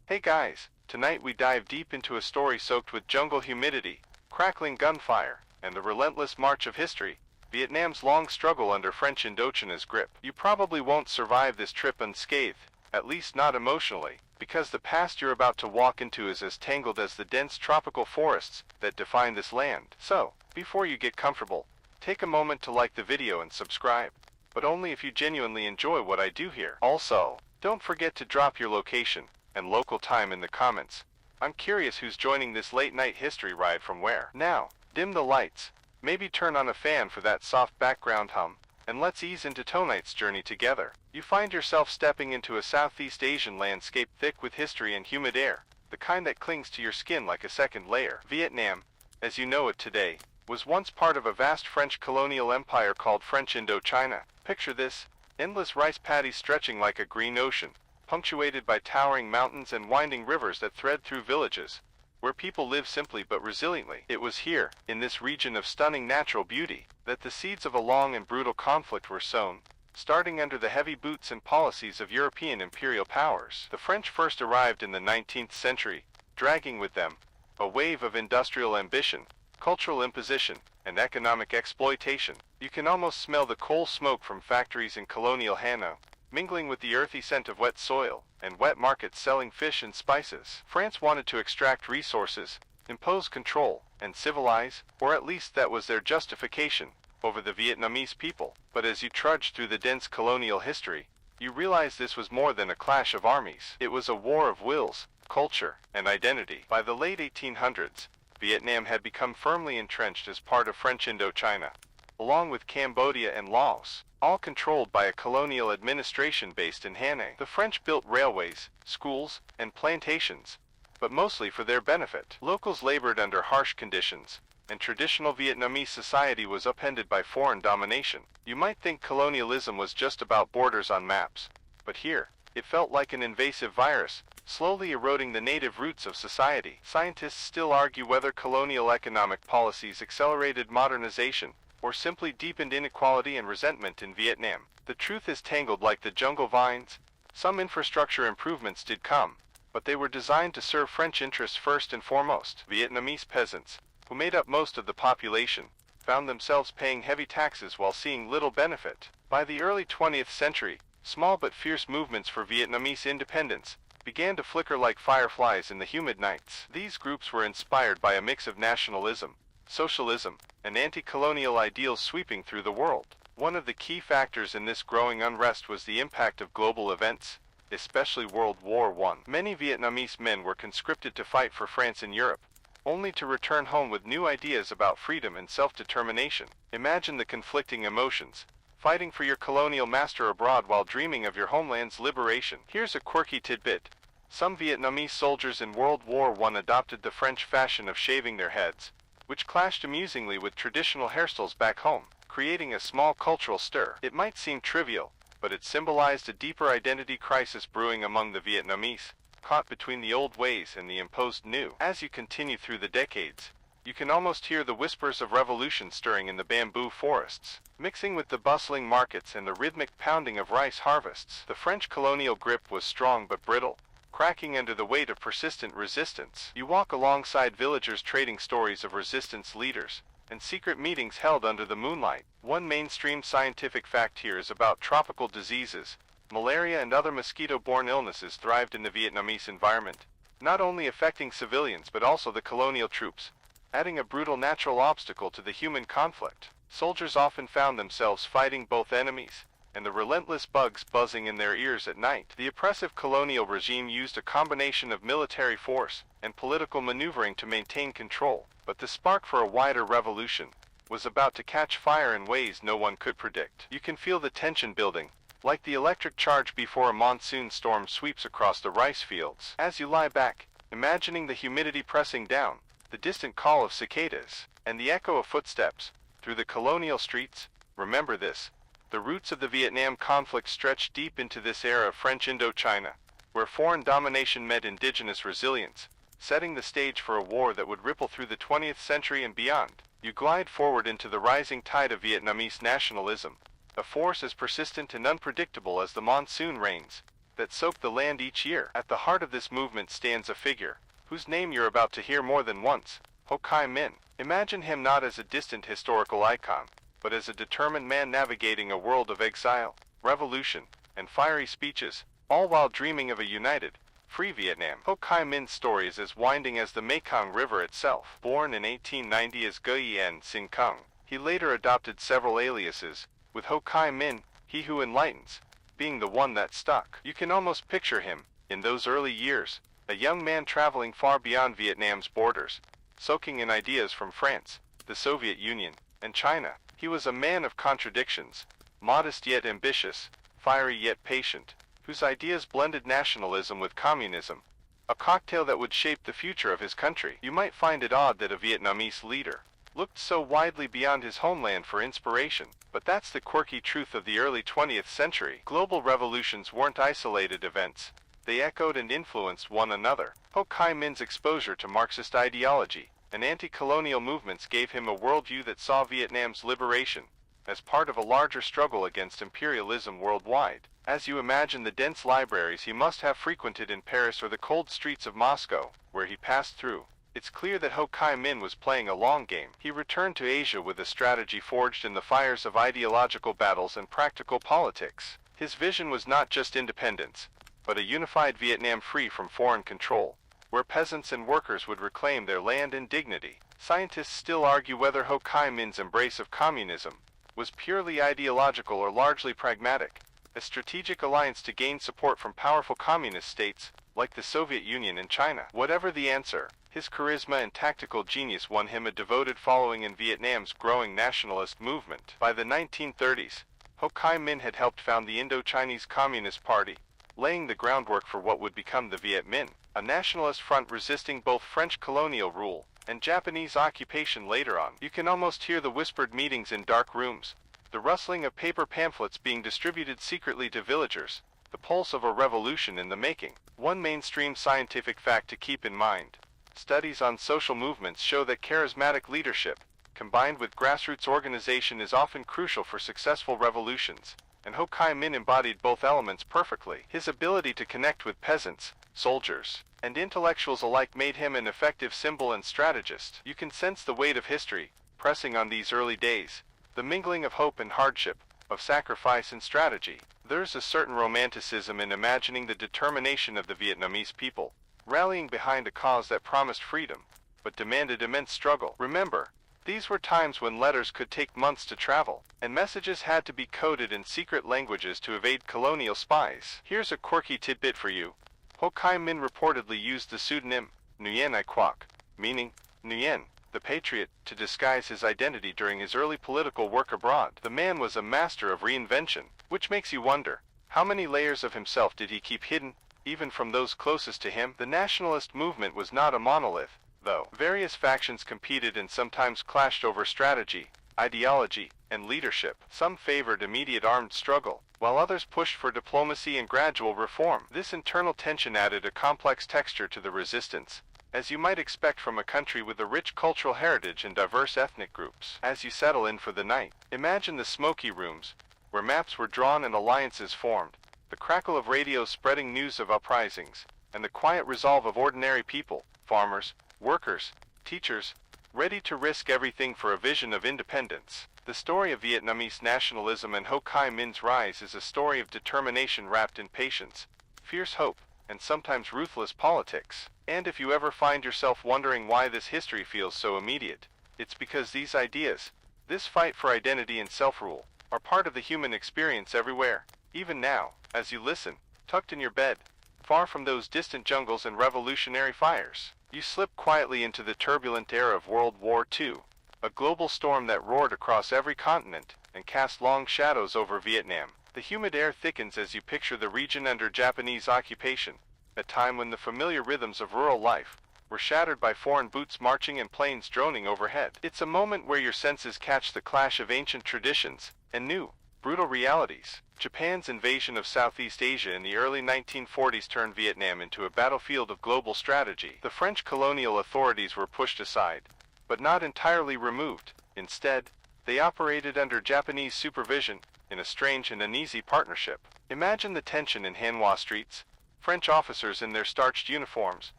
Hey guys, tonight we dive deep into a story soaked with jungle humidity, crackling gunfire, and the relentless march of history, Vietnam's long struggle under French Indochina's grip. You probably won't survive this trip unscathed, at least not emotionally, because the past you're about to walk into is as tangled as the dense tropical forests that define this land. So, before you get comfortable, take a moment to like the video and subscribe, but only if you genuinely enjoy what I do here. Also, don't forget to drop your location and local time in the comments. I'm curious who's joining this late-night history ride from where. Now, dim the lights, maybe turn on a fan for that soft background hum, and let's ease into tonight's journey together. You find yourself stepping into a Southeast Asian landscape thick with history and humid air, the kind that clings to your skin like a second layer. Vietnam, as you know it today, was once part of a vast French colonial empire called French Indochina. Picture this, endless rice paddies stretching like a green ocean, punctuated by towering mountains and winding rivers that thread through villages, where people live simply but resiliently. It was here, in this region of stunning natural beauty, that the seeds of a long and brutal conflict were sown, starting under the heavy boots and policies of European imperial powers. The French first arrived in the 19th century, dragging with them a wave of industrial ambition, cultural imposition, and economic exploitation. You can almost smell the coal smoke from factories in colonial Hanoi, mingling with the earthy scent of wet soil, and wet markets selling fish and spices. France wanted to extract resources, impose control, and civilize, or at least that was their justification, over the Vietnamese people. But as you trudge through the dense colonial history, you realize this was more than a clash of armies. It was a war of wills, culture, and identity. By the late 1800s, Vietnam had become firmly entrenched as part of French Indochina, along with Cambodia and Laos, all controlled by a colonial administration based in Hanoi. The French built railways, schools, and plantations, but mostly for their benefit. Locals labored under harsh conditions, and traditional Vietnamese society was upended by foreign domination. You might think colonialism was just about borders on maps, but here, it felt like an invasive virus, slowly eroding the native roots of society. Scientists still argue whether colonial economic policies accelerated modernization, or simply deepened inequality and resentment in Vietnam. The truth is tangled like the jungle vines. Some infrastructure improvements did come, but they were designed to serve French interests first and foremost. Vietnamese peasants, who made up most of the population, found themselves paying heavy taxes while seeing little benefit. By the early 20th century, small but fierce movements for Vietnamese independence began to flicker like fireflies in the humid nights. These groups were inspired by a mix of nationalism, socialism, and anti-colonial ideals sweeping through the world. One of the key factors in this growing unrest was the impact of global events, especially World War I. Many Vietnamese men were conscripted to fight for France in Europe, only to return home with new ideas about freedom and self-determination. Imagine the conflicting emotions, fighting for your colonial master abroad while dreaming of your homeland's liberation. Here's a quirky tidbit. Some Vietnamese soldiers in World War I adopted the French fashion of shaving their heads, which clashed amusingly with traditional hairstyles back home, creating a small cultural stir. It might seem trivial, but it symbolized a deeper identity crisis brewing among the Vietnamese, caught between the old ways and the imposed new. As you continue through the decades, you can almost hear the whispers of revolution stirring in the bamboo forests, mixing with the bustling markets and the rhythmic pounding of rice harvests. The French colonial grip was strong but brittle, cracking under the weight of persistent resistance. You walk alongside villagers trading stories of resistance leaders, and secret meetings held under the moonlight. One mainstream scientific fact here is about tropical diseases. Malaria and other mosquito-borne illnesses thrived in the Vietnamese environment, not only affecting civilians but also the colonial troops, adding a brutal natural obstacle to the human conflict. Soldiers often found themselves fighting both enemies, and the relentless bugs buzzing in their ears at night. The oppressive colonial regime used a combination of military force and political maneuvering to maintain control, but the spark for a wider revolution was about to catch fire in ways no one could predict. You can feel the tension building, like the electric charge before a monsoon storm sweeps across the rice fields. As you lie back, imagining the humidity pressing down, the distant call of cicadas, and the echo of footsteps through the colonial streets, remember this. The roots of the Vietnam conflict stretch deep into this era of French Indochina, where foreign domination met indigenous resilience, setting the stage for a war that would ripple through the 20th century and beyond. You glide forward into the rising tide of Vietnamese nationalism, a force as persistent and unpredictable as the monsoon rains, that soaked the land each year. At the heart of this movement stands a figure, whose name you're about to hear more than once, Ho Chi Minh. Imagine him not as a distant historical icon, but as a determined man navigating a world of exile, revolution, and fiery speeches, all while dreaming of a united, free Vietnam. Ho Chi Minh's story is as winding as the Mekong River itself. Born in 1890 as Nguyen Sinh Kung, he later adopted several aliases, with Ho Chi Minh, he who enlightens, being the one that stuck. You can almost picture him, in those early years, a young man traveling far beyond Vietnam's borders, soaking in ideas from France, the Soviet Union, and China. He was a man of contradictions, modest yet ambitious, fiery yet patient, whose ideas blended nationalism with communism, a cocktail that would shape the future of his country. You might find it odd that a Vietnamese leader looked so widely beyond his homeland for inspiration, but that's the quirky truth of the early 20th century. Global revolutions weren't isolated events. They echoed and influenced one another. Ho Chi Minh's exposure to Marxist ideology and anti-colonial movements gave him a worldview that saw Vietnam's liberation as part of a larger struggle against imperialism worldwide. As you imagine the dense libraries he must have frequented in Paris or the cold streets of Moscow, where he passed through, it's clear that Ho Chi Minh was playing a long game. He returned to Asia with a strategy forged in the fires of ideological battles and practical politics. His vision was not just independence, but a unified Vietnam free from foreign control, where peasants and workers would reclaim their land and dignity. Scientists still argue whether Ho Chi Minh's embrace of communism was purely ideological or largely pragmatic, a strategic alliance to gain support from powerful communist states like the Soviet Union and China. Whatever the answer, his charisma and tactical genius won him a devoted following in Vietnam's growing nationalist movement. By the 1930s, Ho Chi Minh had helped found the Indo-Chinese Communist Party, laying the groundwork for what would become the Viet Minh, a nationalist front resisting both French colonial rule and Japanese occupation later on. You can almost hear the whispered meetings in dark rooms, the rustling of paper pamphlets being distributed secretly to villagers, the pulse of a revolution in the making. One mainstream scientific fact to keep in mind: studies on social movements show that charismatic leadership, combined with grassroots organization, is often crucial for successful revolutions, and Ho Chi Minh embodied both elements perfectly. His ability to connect with peasants, soldiers, and intellectuals alike made him an effective symbol and strategist. You can sense the weight of history pressing on these early days, the mingling of hope and hardship, of sacrifice and strategy. There's a certain romanticism in imagining the determination of the Vietnamese people, rallying behind a cause that promised freedom, but demanded immense struggle. Remember, these were times when letters could take months to travel, and messages had to be coded in secret languages to evade colonial spies. Here's a quirky tidbit for you. Ho Chi Minh reportedly used the pseudonym Nguyen I Quoc, meaning Nguyen, the Patriot, to disguise his identity during his early political work abroad. The man was a master of reinvention, which makes you wonder, how many layers of himself did he keep hidden, even from those closest to him? The nationalist movement was not a monolith, though. Various factions competed and sometimes clashed over strategy, ideology, and leadership. Some favored immediate armed struggle, while others pushed for diplomacy and gradual reform. This internal tension added a complex texture to the resistance, as you might expect from a country with a rich cultural heritage and diverse ethnic groups. As you settle in for the night, imagine the smoky rooms, where maps were drawn and alliances formed, the crackle of radios spreading news of uprisings, and the quiet resolve of ordinary people, farmers, workers, teachers, ready to risk everything for a vision of independence. The story of Vietnamese nationalism and Ho Chi Minh's rise is a story of determination wrapped in patience, fierce hope, and sometimes ruthless politics. And if you ever find yourself wondering why this history feels so immediate, it's because these ideas, this fight for identity and self-rule, are part of the human experience everywhere. Even now, as you listen, tucked in your bed, far from those distant jungles and revolutionary fires, you slip quietly into the turbulent era of World War II, a global storm that roared across every continent and cast long shadows over Vietnam. The humid air thickens as you picture the region under Japanese occupation, a time when the familiar rhythms of rural life were shattered by foreign boots marching and planes droning overhead. It's a moment where your senses catch the clash of ancient traditions and new, brutal realities. Japan's invasion of Southeast Asia in the early 1940s turned Vietnam into a battlefield of global strategy. The French colonial authorities were pushed aside, but not entirely removed. Instead, they operated under Japanese supervision, in a strange and uneasy partnership. Imagine the tension in Hanoi streets, French officers in their starched uniforms,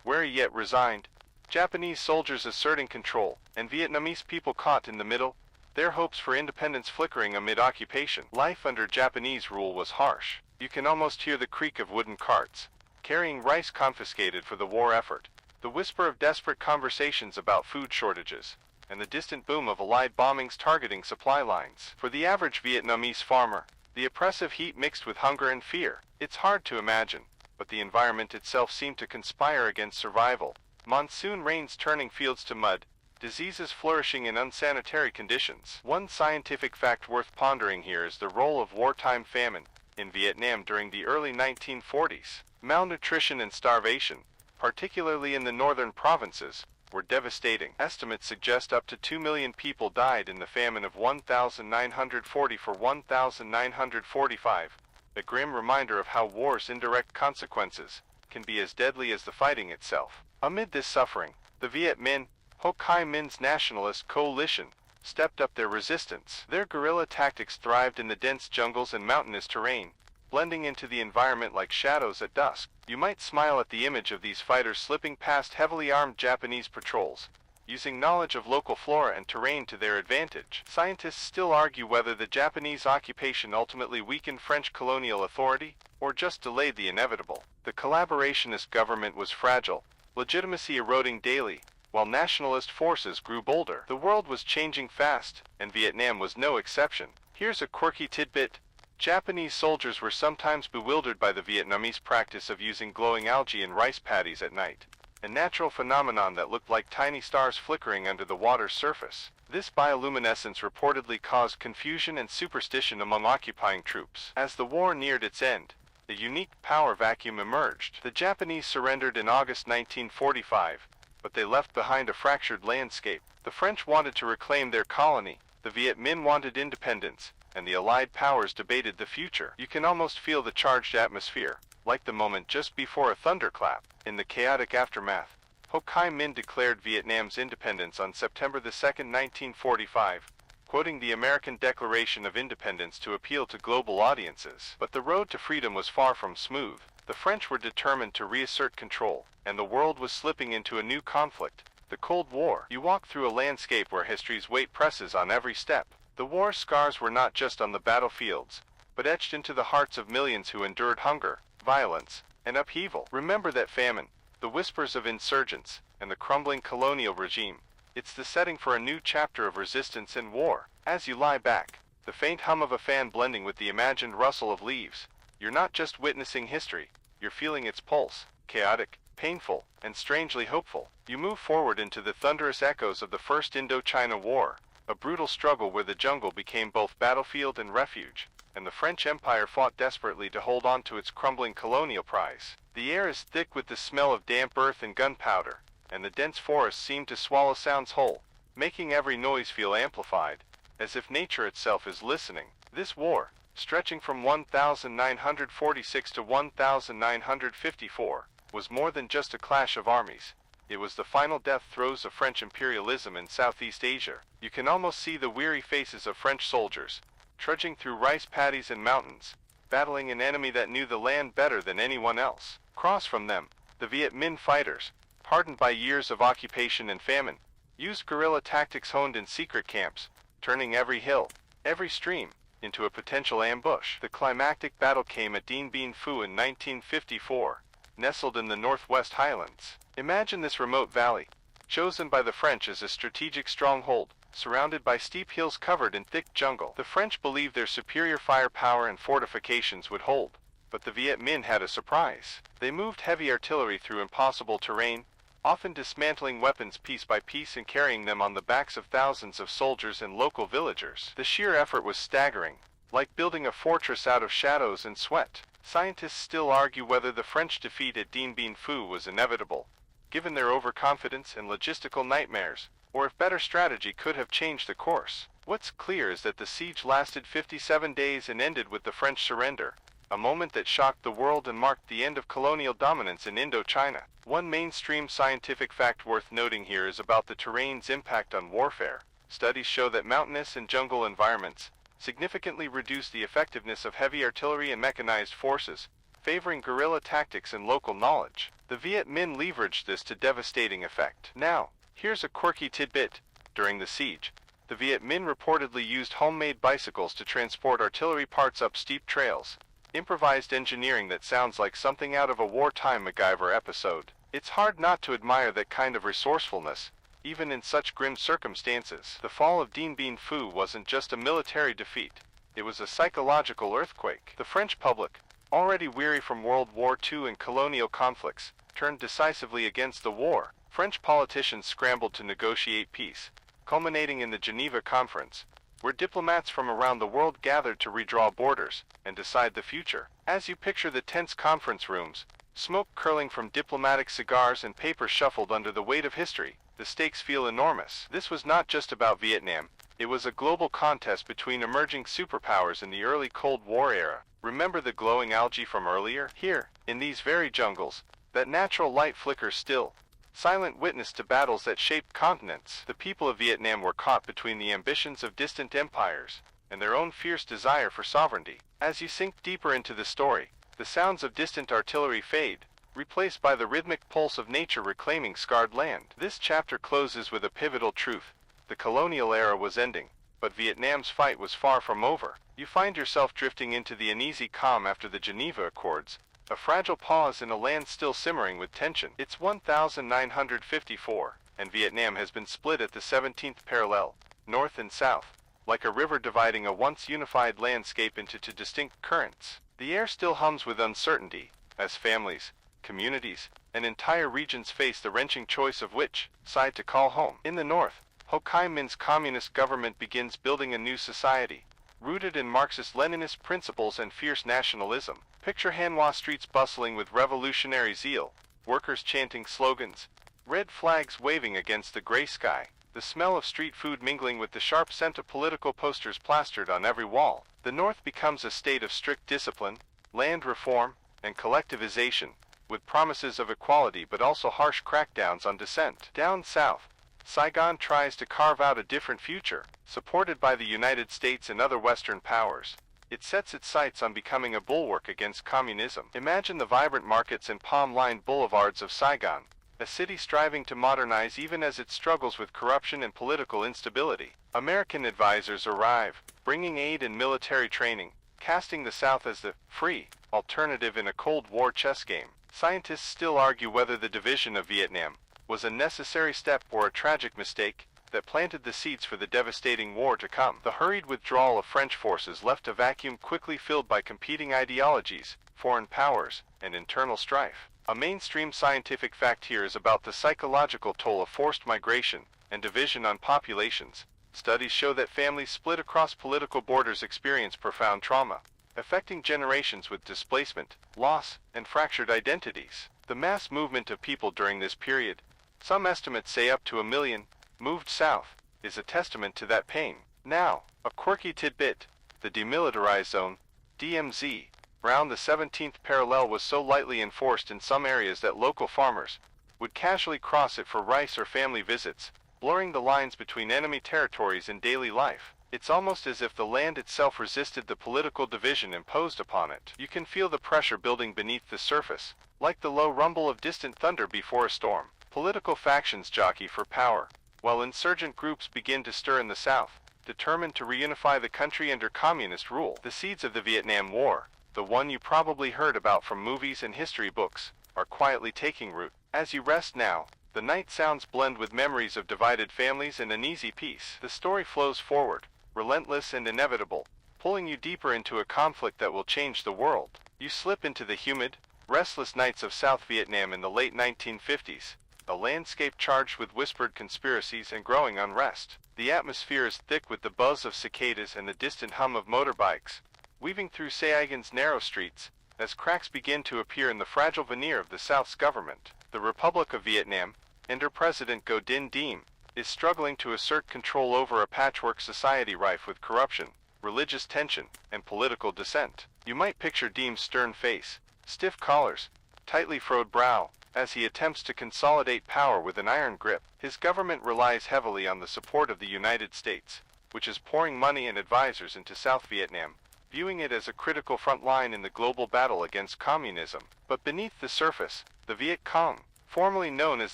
wary yet resigned, Japanese soldiers asserting control, and Vietnamese people caught in the middle, their hopes for independence flickering amid occupation. Life under Japanese rule was harsh. You can almost hear the creak of wooden carts, carrying rice confiscated for the war effort, the whisper of desperate conversations about food shortages, and the distant boom of Allied bombings targeting supply lines. For the average Vietnamese farmer, the oppressive heat mixed with hunger and fear. It's hard to imagine, but the environment itself seemed to conspire against survival. Monsoon rains turning fields to mud, diseases flourishing in unsanitary conditions. One scientific fact worth pondering here is the role of wartime famine in Vietnam during the early 1940s. Malnutrition and starvation, particularly in the northern provinces, were devastating. Estimates suggest up to 2 million people died in the famine of 1940–1945, a grim reminder of how war's indirect consequences can be as deadly as the fighting itself. Amid this suffering, the Viet Minh, Ho Chi Minh's nationalist coalition, stepped up their resistance. Their guerrilla tactics thrived in the dense jungles and mountainous terrain, blending into the environment like shadows at dusk. You might smile at the image of these fighters slipping past heavily armed Japanese patrols, using knowledge of local flora and terrain to their advantage. Scientists still argue whether the Japanese occupation ultimately weakened French colonial authority, or just delayed the inevitable. The collaborationist government was fragile, legitimacy eroding daily, while nationalist forces grew bolder. The world was changing fast, and Vietnam was no exception. Here's a quirky tidbit. Japanese soldiers were sometimes bewildered by the Vietnamese practice of using glowing algae in rice paddies at night, a natural phenomenon that looked like tiny stars flickering under the water's surface. This bioluminescence reportedly caused confusion and superstition among occupying troops. As the war neared its end, a unique power vacuum emerged. The Japanese surrendered in August 1945, but they left behind a fractured landscape. The French wanted to reclaim their colony, the Viet Minh wanted independence, and the Allied powers debated the future. You can almost feel the charged atmosphere, like the moment just before a thunderclap. In the chaotic aftermath, Ho Chi Minh declared Vietnam's independence on September 2, 1945, quoting the American Declaration of Independence to appeal to global audiences. But the road to freedom was far from smooth. The French were determined to reassert control, and the world was slipping into a new conflict, the Cold War. You walk through a landscape where history's weight presses on every step. The war's scars were not just on the battlefields, but etched into the hearts of millions who endured hunger, violence, and upheaval. Remember that famine, the whispers of insurgents, and the crumbling colonial regime. It's the setting for a new chapter of resistance and war. As you lie back, the faint hum of a fan blending with the imagined rustle of leaves, you're not just witnessing history, you're feeling its pulse, chaotic, painful, and strangely hopeful. You move forward into the thunderous echoes of the First Indochina War, a brutal struggle where the jungle became both battlefield and refuge, and the French Empire fought desperately to hold on to its crumbling colonial prize. The air is thick with the smell of damp earth and gunpowder, and the dense forest seemed to swallow sounds whole, making every noise feel amplified, as if nature itself is listening. This war, stretching from 1946 to 1954, was more than just a clash of armies. It was the final death throes of French imperialism in Southeast Asia. You can almost see the weary faces of French soldiers, trudging through rice paddies and mountains, battling an enemy that knew the land better than anyone else. Across from them, the Viet Minh fighters, hardened by years of occupation and famine, used guerrilla tactics honed in secret camps, turning every hill, every stream, into a potential ambush. The climactic battle came at Dien Bien Phu in 1954, nestled in the northwest highlands. Imagine this remote valley, chosen by the French as a strategic stronghold, surrounded by steep hills covered in thick jungle. The French believed their superior firepower and fortifications would hold, but the Viet Minh had a surprise. They moved heavy artillery through impossible terrain, often dismantling weapons piece by piece and carrying them on the backs of thousands of soldiers and local villagers. The sheer effort was staggering, like building a fortress out of shadows and sweat. Scientists still argue whether the French defeat at Dien Bien Phu was inevitable, given their overconfidence and logistical nightmares, or if better strategy could have changed the course. What's clear is that the siege lasted 57 days and ended with the French surrender, a moment that shocked the world and marked the end of colonial dominance in Indochina. One mainstream scientific fact worth noting here is about the terrain's impact on warfare. Studies show that mountainous and jungle environments, significantly reduced the effectiveness of heavy artillery and mechanized forces, favoring guerrilla tactics and local knowledge. The Viet Minh leveraged this to devastating effect. Now, here's a quirky tidbit. During the siege, the Viet Minh reportedly used homemade bicycles to transport artillery parts up steep trails, improvised engineering that sounds like something out of a wartime MacGyver episode. It's hard not to admire that kind of resourcefulness, even in such grim circumstances. The fall of Dien Bien Phu wasn't just a military defeat, it was a psychological earthquake. The French public, already weary from World War II and colonial conflicts, turned decisively against the war. French politicians scrambled to negotiate peace, culminating in the Geneva Conference, where diplomats from around the world gathered to redraw borders and decide the future. As you picture the tense conference rooms, smoke curling from diplomatic cigars and paper shuffled under the weight of history, the stakes feel enormous. This was not just about Vietnam, it was a global contest between emerging superpowers in the early Cold War era. Remember the glowing algae from earlier? Here, in these very jungles, that natural light flickers still, silent witness to battles that shaped continents. The people of Vietnam were caught between the ambitions of distant empires and their own fierce desire for sovereignty. As you sink deeper into the story, the sounds of distant artillery fade, replaced by the rhythmic pulse of nature reclaiming scarred land. This chapter closes with a pivotal truth. The colonial era was ending, but Vietnam's fight was far from over. You find yourself drifting into the uneasy calm after the Geneva Accords, a fragile pause in a land still simmering with tension. It's 1954, and Vietnam has been split at the 17th parallel, north and south, like a river dividing a once unified landscape into two distinct currents. The air still hums with uncertainty, as families, communities, and entire regions face the wrenching choice of which side to call home. In the north, Ho Chi Minh's communist government begins building a new society, rooted in Marxist-Leninist principles and fierce nationalism. Picture Hanoi streets bustling with revolutionary zeal, workers chanting slogans, red flags waving against the gray sky, the smell of street food mingling with the sharp scent of political posters plastered on every wall. The North becomes a state of strict discipline, land reform, and collectivization, with promises of equality but also harsh crackdowns on dissent. Down south, Saigon tries to carve out a different future, supported by the United States and other Western powers. It sets its sights on becoming a bulwark against communism. Imagine the vibrant markets and palm-lined boulevards of Saigon, a city striving to modernize even as it struggles with corruption and political instability. American advisors arrive, bringing aid and military training, casting the South as the free alternative in a Cold War chess game. Scientists still argue whether the division of Vietnam was a necessary step or a tragic mistake that planted the seeds for the devastating war to come. The hurried withdrawal of French forces left a vacuum quickly filled by competing ideologies, foreign powers, and internal strife. A mainstream scientific fact here is about the psychological toll of forced migration and division on populations. Studies show that families split across political borders experience profound trauma, affecting generations with displacement, loss, and fractured identities. The mass movement of people during this period, some estimates say up to 1 million, moved south, is a testament to that pain. Now, a quirky tidbit: the demilitarized zone, DMZ, around the 17th parallel was so lightly enforced in some areas that local farmers would casually cross it for rice or family visits, blurring the lines between enemy territories in daily life. It's almost as if the land itself resisted the political division imposed upon it. You can feel the pressure building beneath the surface, like the low rumble of distant thunder before a storm. Political factions jockey for power, while insurgent groups begin to stir in the south, determined to reunify the country under communist rule. The seeds of the Vietnam War, the one you probably heard about from movies and history books, are quietly taking root. As you rest now, the night sounds blend with memories of divided families and uneasy peace. The story flows forward, relentless and inevitable, pulling you deeper into a conflict that will change the world. You slip into the humid, restless nights of South Vietnam in the late 1950s, a landscape charged with whispered conspiracies and growing unrest. The atmosphere is thick with the buzz of cicadas and the distant hum of motorbikes, weaving through Saigon's narrow streets, as cracks begin to appear in the fragile veneer of the South's government. The Republic of Vietnam, under President Ngo Dinh Diem, is struggling to assert control over a patchwork society rife with corruption, religious tension, and political dissent. You might picture Diem's stern face, stiff collars, tightly furrowed brow, as he attempts to consolidate power with an iron grip. His government relies heavily on the support of the United States, which is pouring money and advisors into South Vietnam, viewing it as a critical front line in the global battle against communism. But beneath the surface, the Viet Cong, formerly known as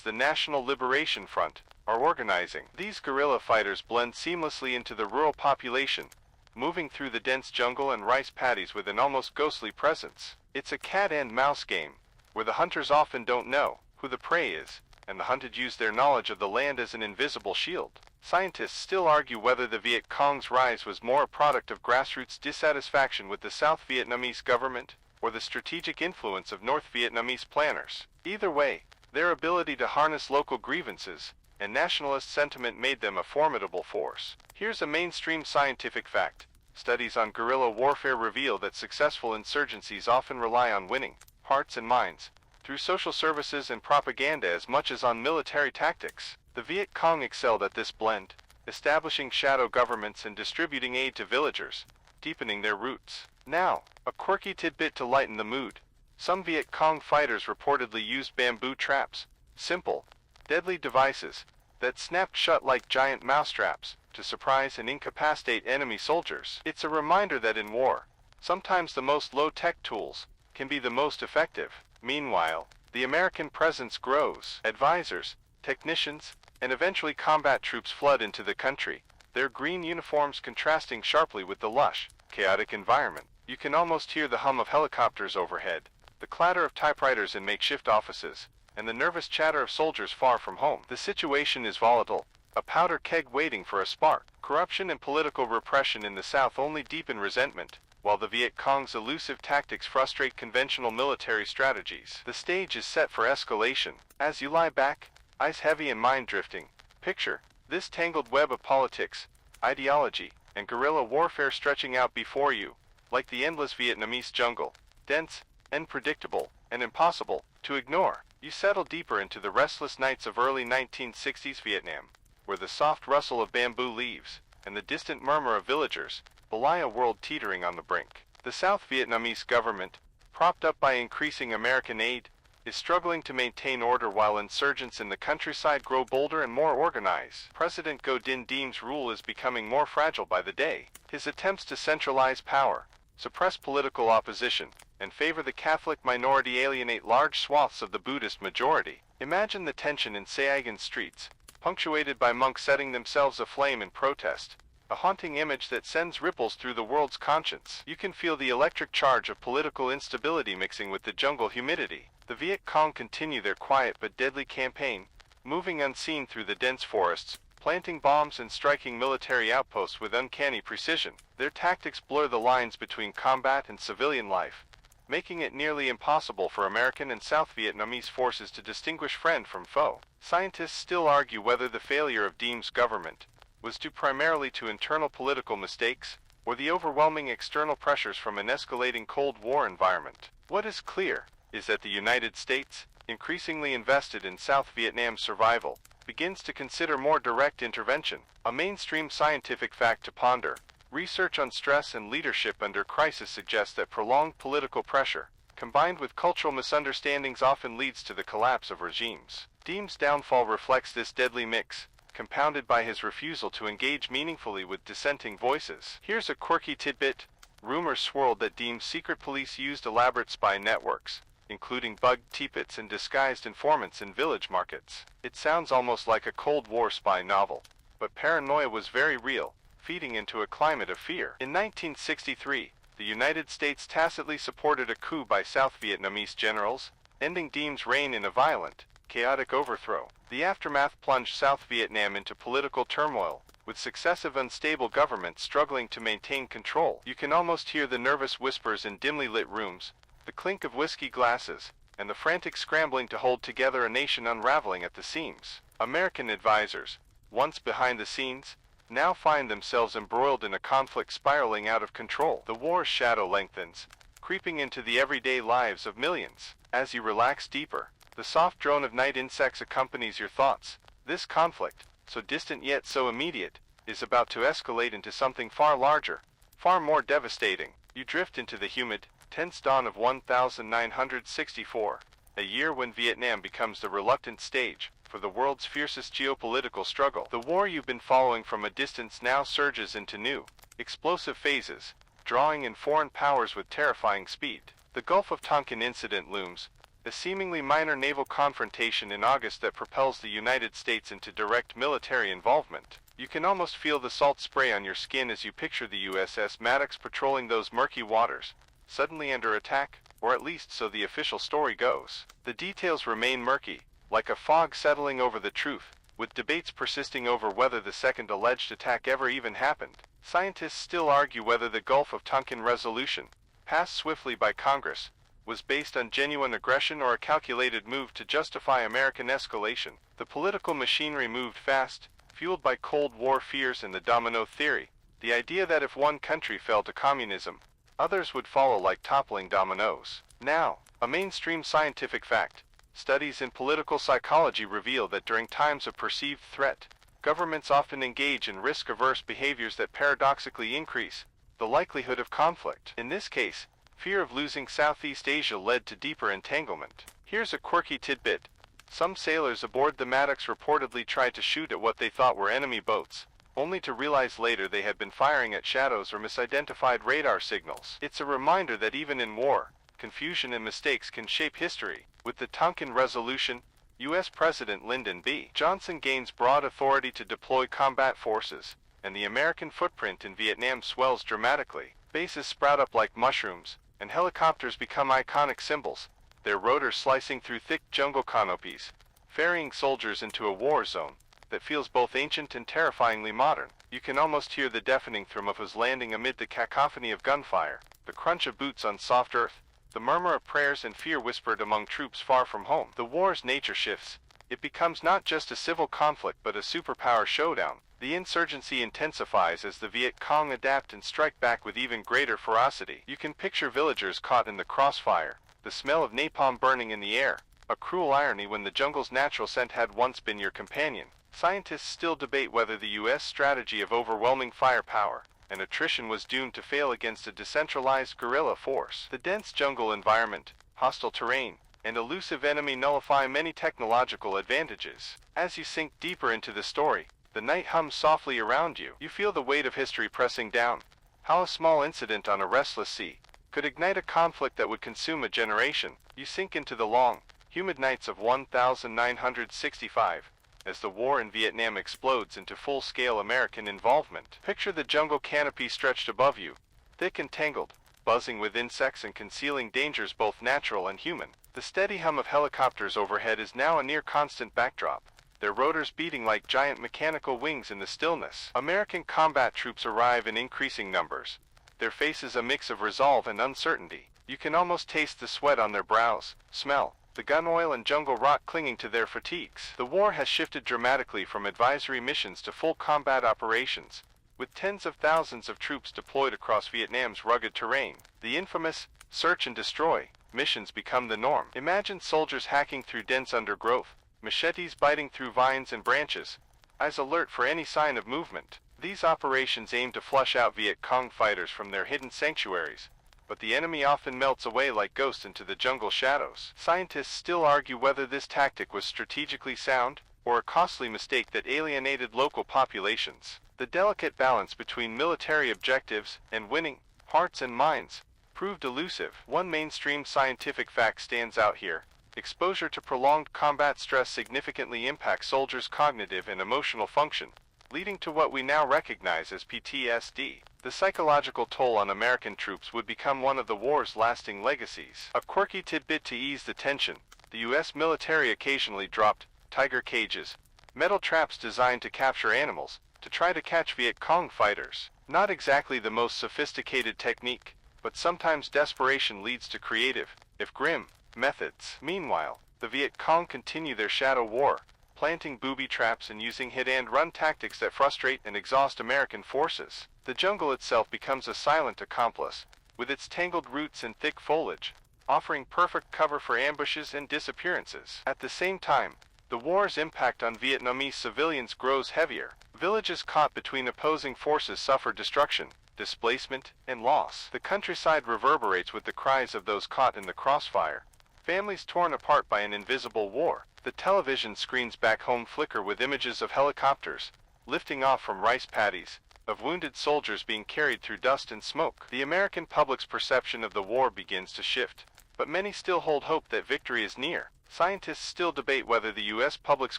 the National Liberation Front, are organizing. These guerrilla fighters blend seamlessly into the rural population, moving through the dense jungle and rice paddies with an almost ghostly presence. It's a cat-and-mouse game, where the hunters often don't know who the prey is, and the hunted use their knowledge of the land as an invisible shield. Scientists still argue whether the Viet Cong's rise was more a product of grassroots dissatisfaction with the South Vietnamese government, or the strategic influence of North Vietnamese planners. Either way, their ability to harness local grievances and nationalist sentiment made them a formidable force. Here's a mainstream scientific fact. Studies on guerrilla warfare reveal that successful insurgencies often rely on winning hearts and minds through social services and propaganda as much as on military tactics. The Viet Cong excelled at this blend, establishing shadow governments and distributing aid to villagers, deepening their roots. Now, a quirky tidbit to lighten the mood. Some Viet Cong fighters reportedly used bamboo traps, simple, deadly devices that snapped shut like giant mousetraps to surprise and incapacitate enemy soldiers. It's a reminder that in war, sometimes the most low-tech tools can be the most effective. Meanwhile, the American presence grows. Advisors, technicians, and eventually combat troops flood into the country, their green uniforms contrasting sharply with the lush, chaotic environment. You can almost hear the hum of helicopters overhead, the clatter of typewriters in makeshift offices, and the nervous chatter of soldiers far from home. The situation is volatile, a powder keg waiting for a spark. Corruption and political repression in the South only deepen resentment, while the Viet Cong's elusive tactics frustrate conventional military strategies. The stage is set for escalation. As you lie back, eyes heavy and mind drifting, picture this tangled web of politics, ideology, and guerrilla warfare stretching out before you, like the endless Vietnamese jungle, dense, unpredictable, and impossible to ignore. You settle deeper into the restless nights of early 1960s Vietnam, where the soft rustle of bamboo leaves and the distant murmur of villagers belie a world teetering on the brink. The South Vietnamese government, propped up by increasing American aid, is struggling to maintain order while insurgents in the countryside grow bolder and more organized. President Ngo Dinh Diem's rule is becoming more fragile by the day. His attempts to centralize power, suppress political opposition, and favor the Catholic minority alienate large swaths of the Buddhist majority. Imagine the tension in Saigon streets, punctuated by monks setting themselves aflame in protest, a haunting image that sends ripples through the world's conscience. You can feel the electric charge of political instability mixing with the jungle humidity. The Viet Cong continue their quiet but deadly campaign, moving unseen through the dense forests, planting bombs and striking military outposts with uncanny precision. Their tactics blur the lines between combat and civilian life, making it nearly impossible for American and South Vietnamese forces to distinguish friend from foe. Scientists still argue whether the failure of Diem's government was due primarily to internal political mistakes, or the overwhelming external pressures from an escalating Cold War environment. What is clear is that the United States, increasingly invested in South Vietnam's survival, begins to consider more direct intervention, a mainstream scientific fact to ponder. Research on stress and leadership under crisis suggests that prolonged political pressure, combined with cultural misunderstandings, often leads to the collapse of regimes. Diem's downfall reflects this deadly mix, compounded by his refusal to engage meaningfully with dissenting voices. Here's a quirky tidbit. Rumors swirled that Diem's secret police used elaborate spy networks, including bugged teepits and disguised informants in village markets. It sounds almost like a Cold War spy novel, but paranoia was very real, feeding into a climate of fear. In 1963, the United States tacitly supported a coup by South Vietnamese generals, ending Diem's reign in a violent, chaotic overthrow. The aftermath plunged South Vietnam into political turmoil, with successive unstable governments struggling to maintain control. You can almost hear the nervous whispers in dimly lit rooms, the clink of whiskey glasses, and the frantic scrambling to hold together a nation unraveling at the seams. American advisors, once behind the scenes, now find themselves embroiled in a conflict spiraling out of control. The war's shadow lengthens, creeping into the everyday lives of millions. As you relax deeper, the soft drone of night insects accompanies your thoughts. This conflict, so distant yet so immediate, is about to escalate into something far larger, far more devastating. You drift into the humid, tense dawn of 1964, a year when Vietnam becomes the reluctant stage for the world's fiercest geopolitical struggle. The war you've been following from a distance now surges into new, explosive phases, drawing in foreign powers with terrifying speed. The Gulf of Tonkin incident looms, a seemingly minor naval confrontation in August that propels the United States into direct military involvement. You can almost feel the salt spray on your skin as you picture the USS Maddox patrolling those murky waters, suddenly under attack, or at least so the official story goes. The details remain murky, like a fog settling over the truth, with debates persisting over whether the second alleged attack ever even happened. Scientists still argue whether the Gulf of Tonkin resolution, passed swiftly by Congress, was based on genuine aggression or a calculated move to justify American escalation. The political machinery moved fast, fueled by Cold War fears and the domino theory, the idea that if one country fell to communism, others would follow like toppling dominoes. Now, a mainstream scientific fact, studies in political psychology reveal that during times of perceived threat, governments often engage in risk-averse behaviors that paradoxically increase the likelihood of conflict. In this case, fear of losing Southeast Asia led to deeper entanglement. Here's a quirky tidbit. Some sailors aboard the Maddox reportedly tried to shoot at what they thought were enemy boats, only to realize later they had been firing at shadows or misidentified radar signals. It's a reminder that even in war, confusion and mistakes can shape history. With the Tonkin resolution, U.S. President Lyndon B. Johnson gains broad authority to deploy combat forces, and the American footprint in Vietnam swells dramatically. Bases sprout up like mushrooms, and helicopters become iconic symbols, their rotors slicing through thick jungle canopies, ferrying soldiers into a war zone that feels both ancient and terrifyingly modern. You can almost hear the deafening thrum of his landing amid the cacophony of gunfire, the crunch of boots on soft earth, the murmur of prayers and fear whispered among troops far from home. The war's nature shifts. It becomes not just a civil conflict but a superpower showdown. The insurgency intensifies as the Viet Cong adapt and strike back with even greater ferocity. You can picture villagers caught in the crossfire, the smell of napalm burning in the air, a cruel irony when the jungle's natural scent had once been your companion. Scientists still debate whether the U.S. strategy of overwhelming firepower and attrition was doomed to fail against a decentralized guerrilla force. The dense jungle environment, hostile terrain, and elusive enemy nullify many technological advantages. As you sink deeper into the story, the night hums softly around you. You feel the weight of history pressing down. How a small incident on a restless sea could ignite a conflict that would consume a generation. You sink into the long, humid nights of 1965, as the war in Vietnam explodes into full-scale American involvement. Picture the jungle canopy stretched above you, thick and tangled, buzzing with insects and concealing dangers both natural and human. The steady hum of helicopters overhead is now a near-constant backdrop, their rotors beating like giant mechanical wings in the stillness. American combat troops arrive in increasing numbers, their faces a mix of resolve and uncertainty. You can almost taste the sweat on their brows, smell the gun oil and jungle rot clinging to their fatigues. The war has shifted dramatically from advisory missions to full combat operations, with tens of thousands of troops deployed across Vietnam's rugged terrain. The infamous search and destroy missions become the norm. Imagine soldiers hacking through dense undergrowth, machetes biting through vines and branches, eyes alert for any sign of movement. These operations aim to flush out Viet Cong fighters from their hidden sanctuaries, but the enemy often melts away like ghosts into the jungle shadows. Scientists still argue whether this tactic was strategically sound, or a costly mistake that alienated local populations. The delicate balance between military objectives and winning hearts and minds proved elusive. One mainstream scientific fact stands out here. Exposure to prolonged combat stress significantly impacts soldiers' cognitive and emotional function, leading to what we now recognize as PTSD. The psychological toll on American troops would become one of the war's lasting legacies. A quirky tidbit to ease the tension: the U.S. military occasionally dropped tiger cages, metal traps designed to capture animals, to try to catch Viet Cong fighters. Not exactly the most sophisticated technique, but sometimes desperation leads to creative, if grim, methods. Meanwhile, the Viet Cong continue their shadow war, planting booby traps and using hit-and-run tactics that frustrate and exhaust American forces. The jungle itself becomes a silent accomplice, with its tangled roots and thick foliage, offering perfect cover for ambushes and disappearances. At the same time, the war's impact on Vietnamese civilians grows heavier. Villages caught between opposing forces suffer destruction, displacement, and loss. The countryside reverberates with the cries of those caught in the crossfire, families torn apart by an invisible war. The television screens back home flicker with images of helicopters lifting off from rice paddies, of wounded soldiers being carried through dust and smoke. The American public's perception of the war begins to shift, but many still hold hope that victory is near. Scientists still debate whether the U.S. public's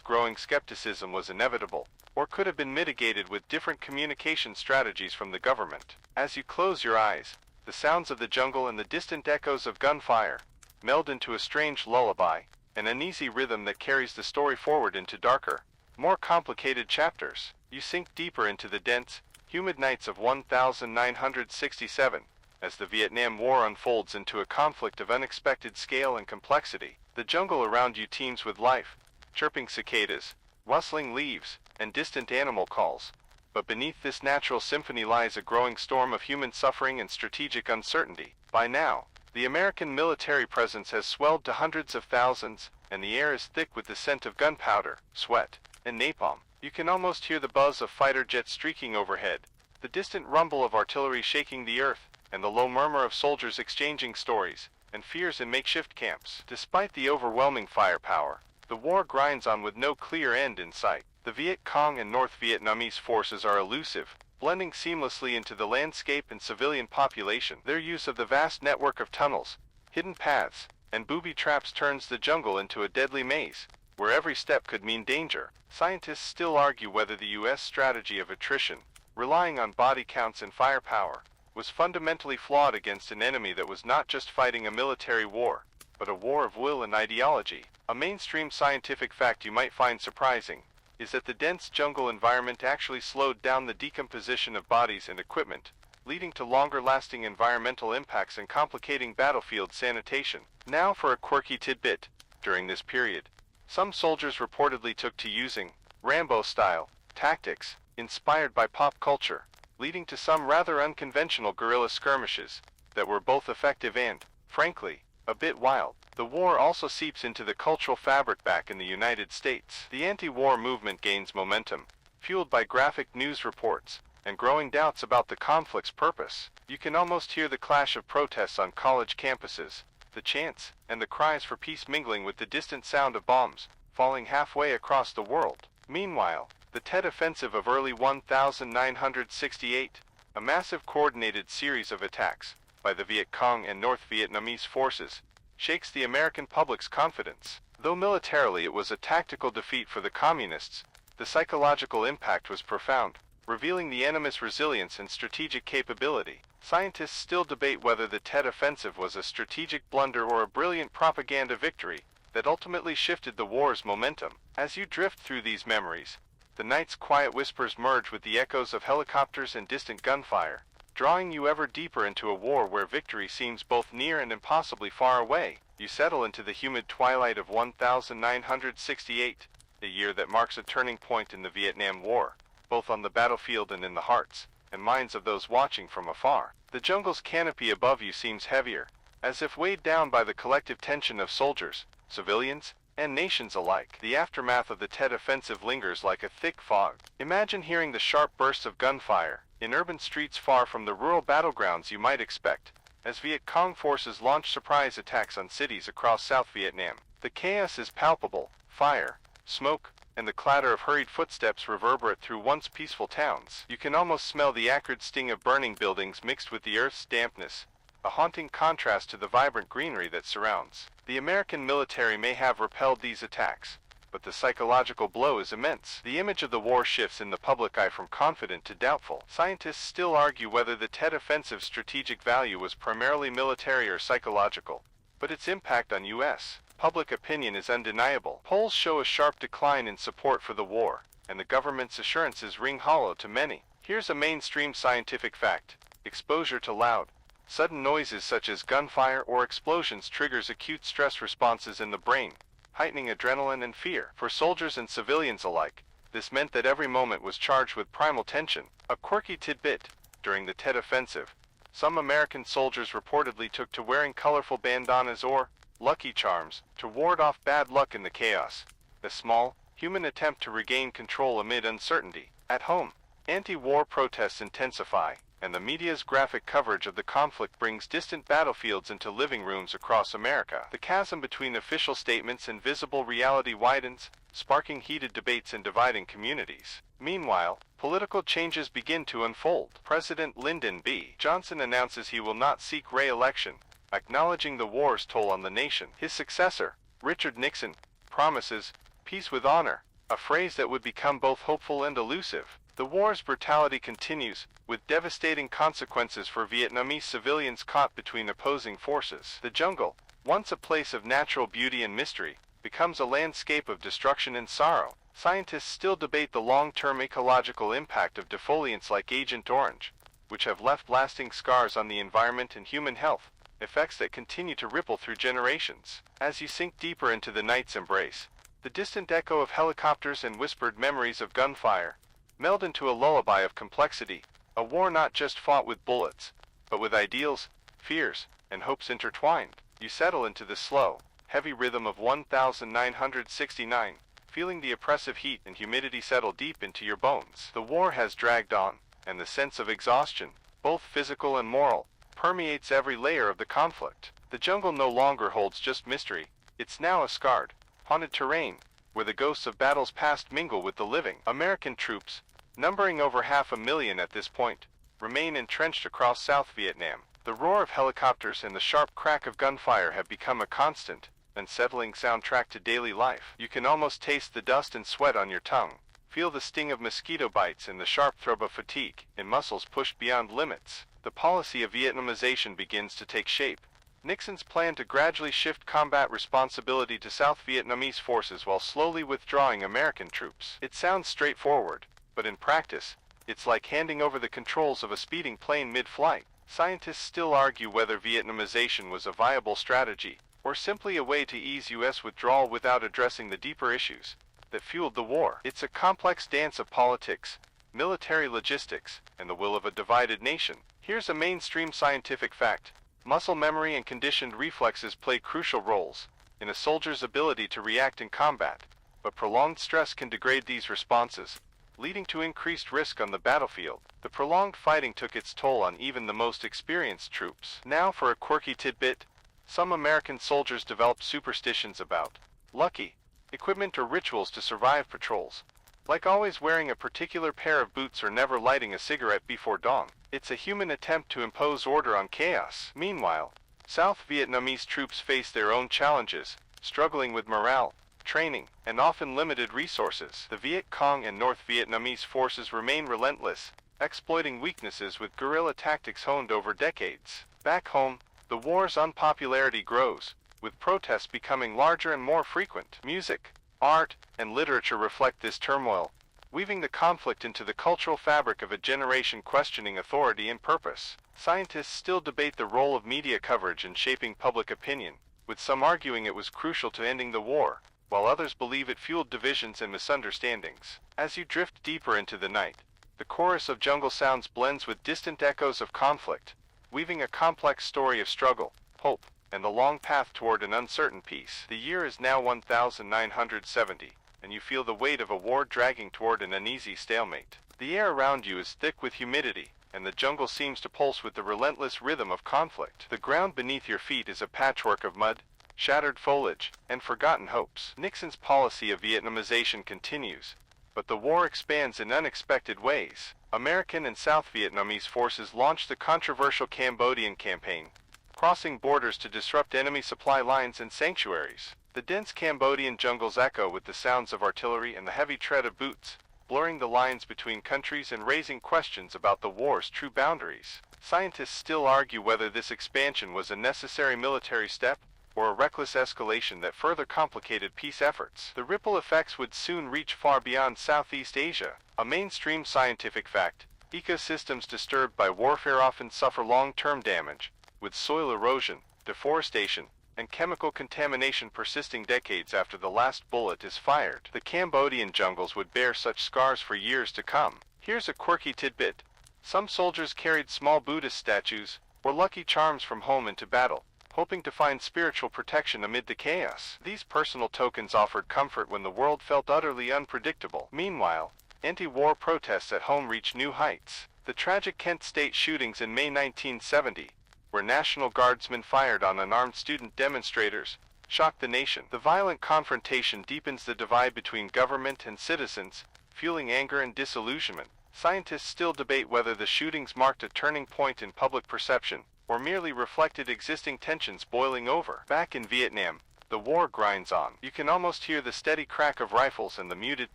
growing skepticism was inevitable, or could have been mitigated with different communication strategies from the government. As you close your eyes, the sounds of the jungle and the distant echoes of gunfire meld into a strange lullaby, an uneasy rhythm that carries the story forward into darker, more complicated chapters. You sink deeper into the dense, humid nights of 1967, as the Vietnam War unfolds into a conflict of unexpected scale and complexity. The jungle around you teems with life, chirping cicadas, rustling leaves, and distant animal calls. But beneath this natural symphony lies a growing storm of human suffering and strategic uncertainty. By now, the American military presence has swelled to hundreds of thousands, and the air is thick with the scent of gunpowder, sweat, and napalm. You can almost hear the buzz of fighter jets streaking overhead, the distant rumble of artillery shaking the earth, and the low murmur of soldiers exchanging stories and fears in makeshift camps. Despite the overwhelming firepower, the war grinds on with no clear end in sight. The Viet Cong and North Vietnamese forces are elusive, blending seamlessly into the landscape and civilian population. Their use of the vast network of tunnels, hidden paths, and booby traps turns the jungle into a deadly maze, where every step could mean danger. Scientists still argue whether the U.S. strategy of attrition, relying on body counts and firepower, was fundamentally flawed against an enemy that was not just fighting a military war, but a war of will and ideology. A mainstream scientific fact you might find surprising is that the dense jungle environment actually slowed down the decomposition of bodies and equipment, leading to longer-lasting environmental impacts and complicating battlefield sanitation. Now for a quirky tidbit. During this period, some soldiers reportedly took to using Rambo-style tactics inspired by pop culture, leading to some rather unconventional guerrilla skirmishes that were both effective and, frankly, a bit wild. The war also seeps into the cultural fabric back in the United States. The anti-war movement gains momentum, fueled by graphic news reports and growing doubts about the conflict's purpose. You can almost hear the clash of protests on college campuses, the chants and the cries for peace mingling with the distant sound of bombs falling halfway across the world. Meanwhile, the Tet Offensive of early 1968, a massive coordinated series of attacks by the Viet Cong and North Vietnamese forces, shakes the American public's confidence. Though militarily it was a tactical defeat for the communists, the psychological impact was profound, revealing the enemy's resilience and strategic capability. Scientists still debate whether the Tet Offensive was a strategic blunder or a brilliant propaganda victory that ultimately shifted the war's momentum. As you drift through these memories, the night's quiet whispers merge with the echoes of helicopters and distant gunfire, drawing you ever deeper into a war where victory seems both near and impossibly far away. You settle into the humid twilight of 1968, a year that marks a turning point in the Vietnam War, both on the battlefield and in the hearts and minds of those watching from afar. The jungle's canopy above you seems heavier, as if weighed down by the collective tension of soldiers, civilians, and nations alike. The aftermath of the Tet Offensive lingers like a thick fog. Imagine hearing the sharp bursts of gunfire in urban streets far from the rural battlegrounds you might expect, as Viet Cong forces launch surprise attacks on cities across South Vietnam. The chaos is palpable. Fire, smoke, and the clatter of hurried footsteps reverberate through once peaceful towns. You can almost smell the acrid sting of burning buildings mixed with the earth's dampness, a haunting contrast to the vibrant greenery that surrounds. The American military may have repelled these attacks, but the psychological blow is immense. The image of the war shifts in the public eye from confident to doubtful. Scientists still argue whether the Tet Offensive's strategic value was primarily military or psychological, but its impact on U.S. public opinion is undeniable. Polls show a sharp decline in support for the war, and the government's assurances ring hollow to many. Here's a mainstream scientific fact. Exposure to loud, sudden noises such as gunfire or explosions triggers acute stress responses in the brain, heightening adrenaline and fear. For soldiers and civilians alike, this meant that every moment was charged with primal tension. A quirky tidbit: during the Tet Offensive, some American soldiers reportedly took to wearing colorful bandanas or Lucky Charms to ward off bad luck in the chaos, a small, human attempt to regain control amid uncertainty. At home, anti-war protests intensify, and the media's graphic coverage of the conflict brings distant battlefields into living rooms across America. The chasm between official statements and visible reality widens, sparking heated debates and dividing communities. Meanwhile, political changes begin to unfold. President Lyndon B. Johnson announces he will not seek re-election, acknowledging the war's toll on the nation. His successor, Richard Nixon, promises peace with honor, a phrase that would become both hopeful and elusive. The war's brutality continues, with devastating consequences for Vietnamese civilians caught between opposing forces. The jungle, once a place of natural beauty and mystery, becomes a landscape of destruction and sorrow. Scientists still debate the long-term ecological impact of defoliants like Agent Orange, which have left lasting scars on the environment and human health, effects that continue to ripple through generations. As you sink deeper into the night's embrace, the distant echo of helicopters and whispered memories of gunfire meld into a lullaby of complexity, a war not just fought with bullets, but with ideals, fears, and hopes intertwined. You settle into the slow, heavy rhythm of 1969, feeling the oppressive heat and humidity settle deep into your bones. The war has dragged on, and the sense of exhaustion, both physical and moral, permeates every layer of the conflict. The jungle no longer holds just mystery, it's now a scarred, haunted terrain, where the ghosts of battles past mingle with the living. American troops, numbering over 500,000 at this point, remain entrenched across South Vietnam. The roar of helicopters and the sharp crack of gunfire have become a constant, unsettling soundtrack to daily life. You can almost taste the dust and sweat on your tongue, feel the sting of mosquito bites and the sharp throb of fatigue in muscles pushed beyond limits. The policy of Vietnamization begins to take shape. Nixon's plan to gradually shift combat responsibility to South Vietnamese forces while slowly withdrawing American troops. It sounds straightforward, but in practice, it's like handing over the controls of a speeding plane mid-flight. Scientists still argue whether Vietnamization was a viable strategy, or simply a way to ease U.S. withdrawal without addressing the deeper issues that fueled the war. It's a complex dance of politics, military logistics, and the will of a divided nation. Here's a mainstream scientific fact. Muscle memory and conditioned reflexes play crucial roles in a soldier's ability to react in combat, but prolonged stress can degrade these responses, leading to increased risk on the battlefield. The prolonged fighting took its toll on even the most experienced troops. Now for a quirky tidbit. Some American soldiers developed superstitions about lucky equipment or rituals to survive patrols, like always wearing a particular pair of boots or never lighting a cigarette before dawn. It's a human attempt to impose order on chaos. Meanwhile, South Vietnamese troops face their own challenges, struggling with morale, training, and often limited resources. The Viet Cong and North Vietnamese forces remain relentless, exploiting weaknesses with guerrilla tactics honed over decades. Back home, the war's unpopularity grows, with protests becoming larger and more frequent. Music, art, and literature reflect this turmoil, weaving the conflict into the cultural fabric of a generation questioning authority and purpose. Scientists still debate the role of media coverage in shaping public opinion, with some arguing it was crucial to ending the war, while others believe it fueled divisions and misunderstandings. As you drift deeper into the night, the chorus of jungle sounds blends with distant echoes of conflict, weaving a complex story of struggle, hope, and the long path toward an uncertain peace. The year is now 1970, and you feel the weight of a war dragging toward an uneasy stalemate. The air around you is thick with humidity, and the jungle seems to pulse with the relentless rhythm of conflict. The ground beneath your feet is a patchwork of mud, shattered foliage, and forgotten hopes. Nixon's policy of Vietnamization continues, but the war expands in unexpected ways. American and South Vietnamese forces launched the controversial Cambodian campaign, crossing borders to disrupt enemy supply lines and sanctuaries. The dense Cambodian jungles echo with the sounds of artillery and the heavy tread of boots, blurring the lines between countries and raising questions about the war's true boundaries. Scientists still argue whether this expansion was a necessary military step, or a reckless escalation that further complicated peace efforts. The ripple effects would soon reach far beyond Southeast Asia. A mainstream scientific fact, ecosystems disturbed by warfare often suffer long-term damage, with soil erosion, deforestation, and chemical contamination persisting decades after the last bullet is fired. The Cambodian jungles would bear such scars for years to come. Here's a quirky tidbit. Some soldiers carried small Buddhist statues, or lucky charms from home into battle, hoping to find spiritual protection amid the chaos. These personal tokens offered comfort when the world felt utterly unpredictable. Meanwhile, anti-war protests at home reach new heights. The tragic Kent State shootings in May 1970, where National Guardsmen fired on unarmed student demonstrators, shocked the nation. The violent confrontation deepens the divide between government and citizens, fueling anger and disillusionment. Scientists still debate whether the shootings marked a turning point in public perception, or merely reflected existing tensions boiling over. Back in Vietnam, the war grinds on. You can almost hear the steady crack of rifles and the muted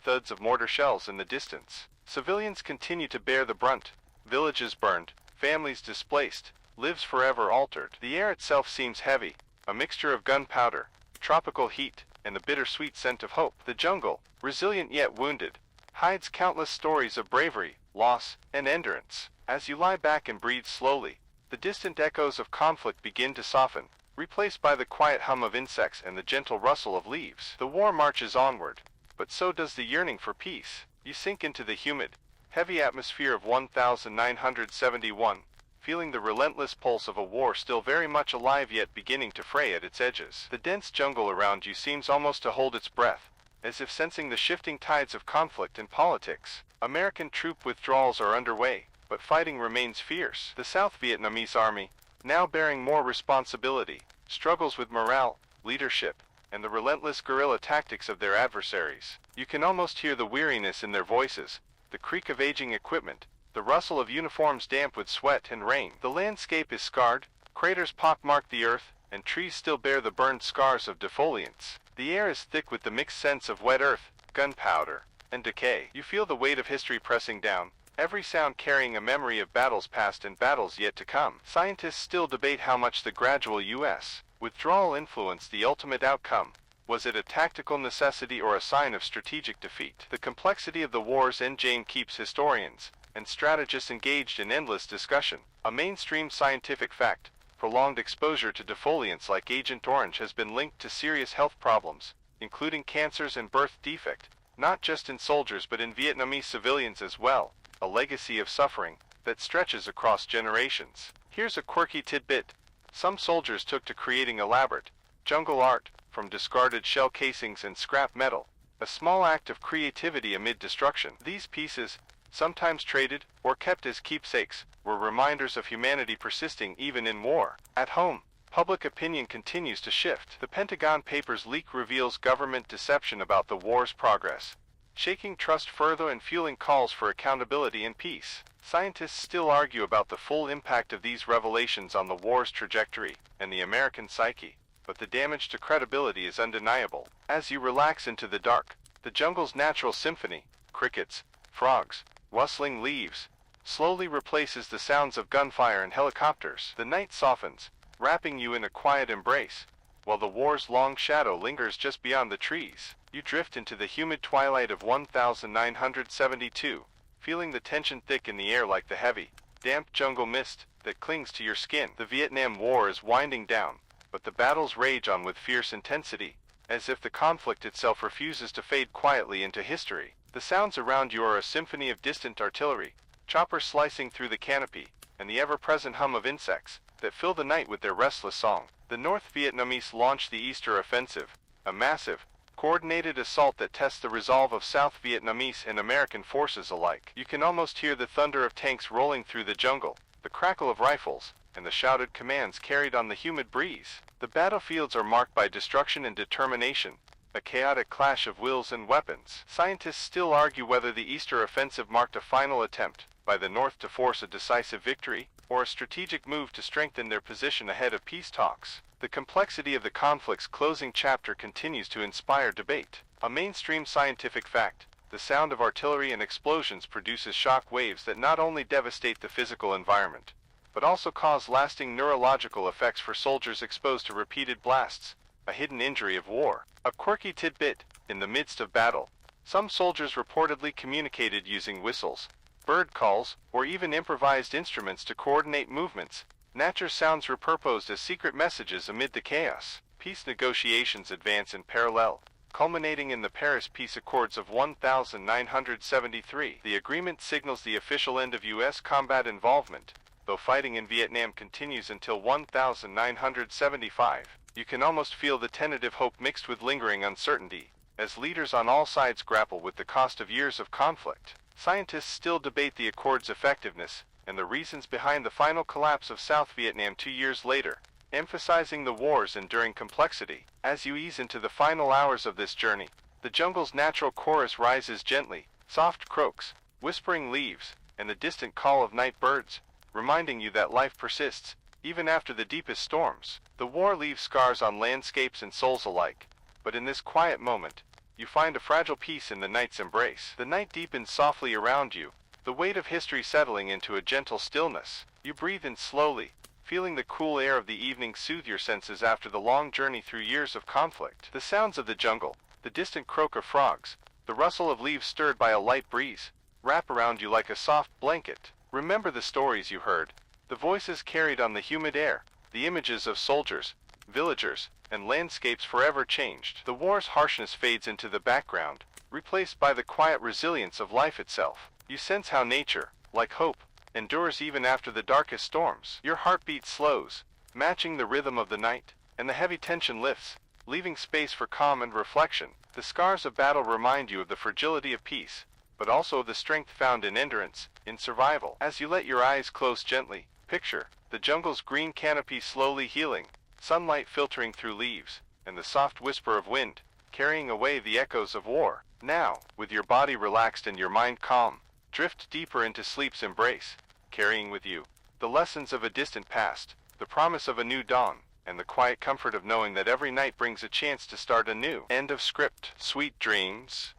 thuds of mortar shells in the distance. Civilians continue to bear the brunt. Villages burned, families displaced, lives forever altered. The air itself seems heavy, a mixture of gunpowder, tropical heat, and the bittersweet scent of hope. The jungle, resilient yet wounded, hides countless stories of bravery, loss, and endurance. As you lie back and breathe slowly, the distant echoes of conflict begin to soften, replaced by the quiet hum of insects and the gentle rustle of leaves. The war marches onward, but so does the yearning for peace. You sink into the humid, heavy atmosphere of 1971, feeling the relentless pulse of a war still very much alive yet beginning to fray at its edges. The dense jungle around you seems almost to hold its breath, as if sensing the shifting tides of conflict and politics. American troop withdrawals are underway, but fighting remains fierce. The South Vietnamese army, now bearing more responsibility, struggles with morale, leadership, and the relentless guerrilla tactics of their adversaries. You can almost hear the weariness in their voices, the creak of aging equipment, the rustle of uniforms damp with sweat and rain. The landscape is scarred, craters pockmark the earth, and trees still bear the burned scars of defoliants. The air is thick with the mixed scents of wet earth, gunpowder, and decay. You feel the weight of history pressing down, every sound carrying a memory of battles past and battles yet to come. Scientists still debate how much the gradual U.S. withdrawal influenced the ultimate outcome. Was it a tactical necessity or a sign of strategic defeat? The complexity of the war's endgame keeps historians and strategists engaged in endless discussion. A mainstream scientific fact, prolonged exposure to defoliants like Agent Orange has been linked to serious health problems, including cancers and birth defect, not just in soldiers but in Vietnamese civilians as well, a legacy of suffering that stretches across generations. Here's a quirky tidbit. Some soldiers took to creating elaborate jungle art from discarded shell casings and scrap metal, a small act of creativity amid destruction. These pieces, sometimes traded or kept as keepsakes, were reminders of humanity persisting even in war. At home, public opinion continues to shift. The Pentagon Papers leak reveals government deception about the war's progress, shaking trust further and fueling calls for accountability and peace. Scientists still argue about the full impact of these revelations on the war's trajectory and the American psyche, but the damage to credibility is undeniable. As you relax into the dark, the jungle's natural symphony, crickets, frogs, rustling leaves, slowly replaces the sounds of gunfire and helicopters. The night softens, wrapping you in a quiet embrace, while the war's long shadow lingers just beyond the trees. You drift into the humid twilight of 1972, feeling the tension thick in the air like the heavy, damp jungle mist that clings to your skin. The Vietnam War is winding down, but the battles rage on with fierce intensity, as if the conflict itself refuses to fade quietly into history. The sounds around you are a symphony of distant artillery, choppers slicing through the canopy, and the ever-present hum of insects that fill the night with their restless song. The North Vietnamese launched the Easter Offensive, a massive, coordinated assault that tests the resolve of South Vietnamese and American forces alike. You can almost hear the thunder of tanks rolling through the jungle, the crackle of rifles, and the shouted commands carried on the humid breeze. The battlefields are marked by destruction and determination, a chaotic clash of wills and weapons. Scientists still argue whether the Easter Offensive marked a final attempt by the North to force a decisive victory, or a strategic move to strengthen their position ahead of peace talks. The complexity of the conflict's closing chapter continues to inspire debate. A mainstream scientific fact, the sound of artillery and explosions produces shock waves that not only devastate the physical environment, but also cause lasting neurological effects for soldiers exposed to repeated blasts, a hidden injury of war. A quirky tidbit, in the midst of battle, some soldiers reportedly communicated using whistles, bird calls, or even improvised instruments to coordinate movements. Nature sounds repurposed as secret messages amid the chaos. Peace negotiations advance in parallel, culminating in the Paris Peace Accords of 1973. The agreement signals the official end of U.S. combat involvement, though fighting in Vietnam continues until 1975. You can almost feel the tentative hope mixed with lingering uncertainty, as leaders on all sides grapple with the cost of years of conflict. Scientists still debate the accord's effectiveness and the reasons behind the final collapse of South Vietnam 2 years later, emphasizing the war's enduring complexity. As you ease into the final hours of this journey, the jungle's natural chorus rises gently, soft croaks, whispering leaves, and the distant call of night birds, reminding you that life persists, even after the deepest storms. The war leaves scars on landscapes and souls alike, but in this quiet moment, you find a fragile peace in the night's embrace. The night deepens softly around you, the weight of history settling into a gentle stillness. You breathe in slowly, feeling the cool air of the evening soothe your senses after the long journey through years of conflict. The sounds of the jungle, the distant croak of frogs, the rustle of leaves stirred by a light breeze, wrap around you like a soft blanket. Remember the stories you heard, the voices carried on the humid air, the images of soldiers, villagers, and landscapes forever changed. The war's harshness fades into the background, replaced by the quiet resilience of life itself. You sense how nature, like hope, endures even after the darkest storms. Your heartbeat slows, matching the rhythm of the night, and the heavy tension lifts, leaving space for calm and reflection. The scars of battle remind you of the fragility of peace, but also of the strength found in endurance, in survival. As you let your eyes close gently, picture the jungle's green canopy slowly healing, sunlight filtering through leaves, and the soft whisper of wind, carrying away the echoes of war. Now, with your body relaxed and your mind calm, drift deeper into sleep's embrace, carrying with you the lessons of a distant past, the promise of a new dawn, and the quiet comfort of knowing that every night brings a chance to start anew. End of script. Sweet dreams.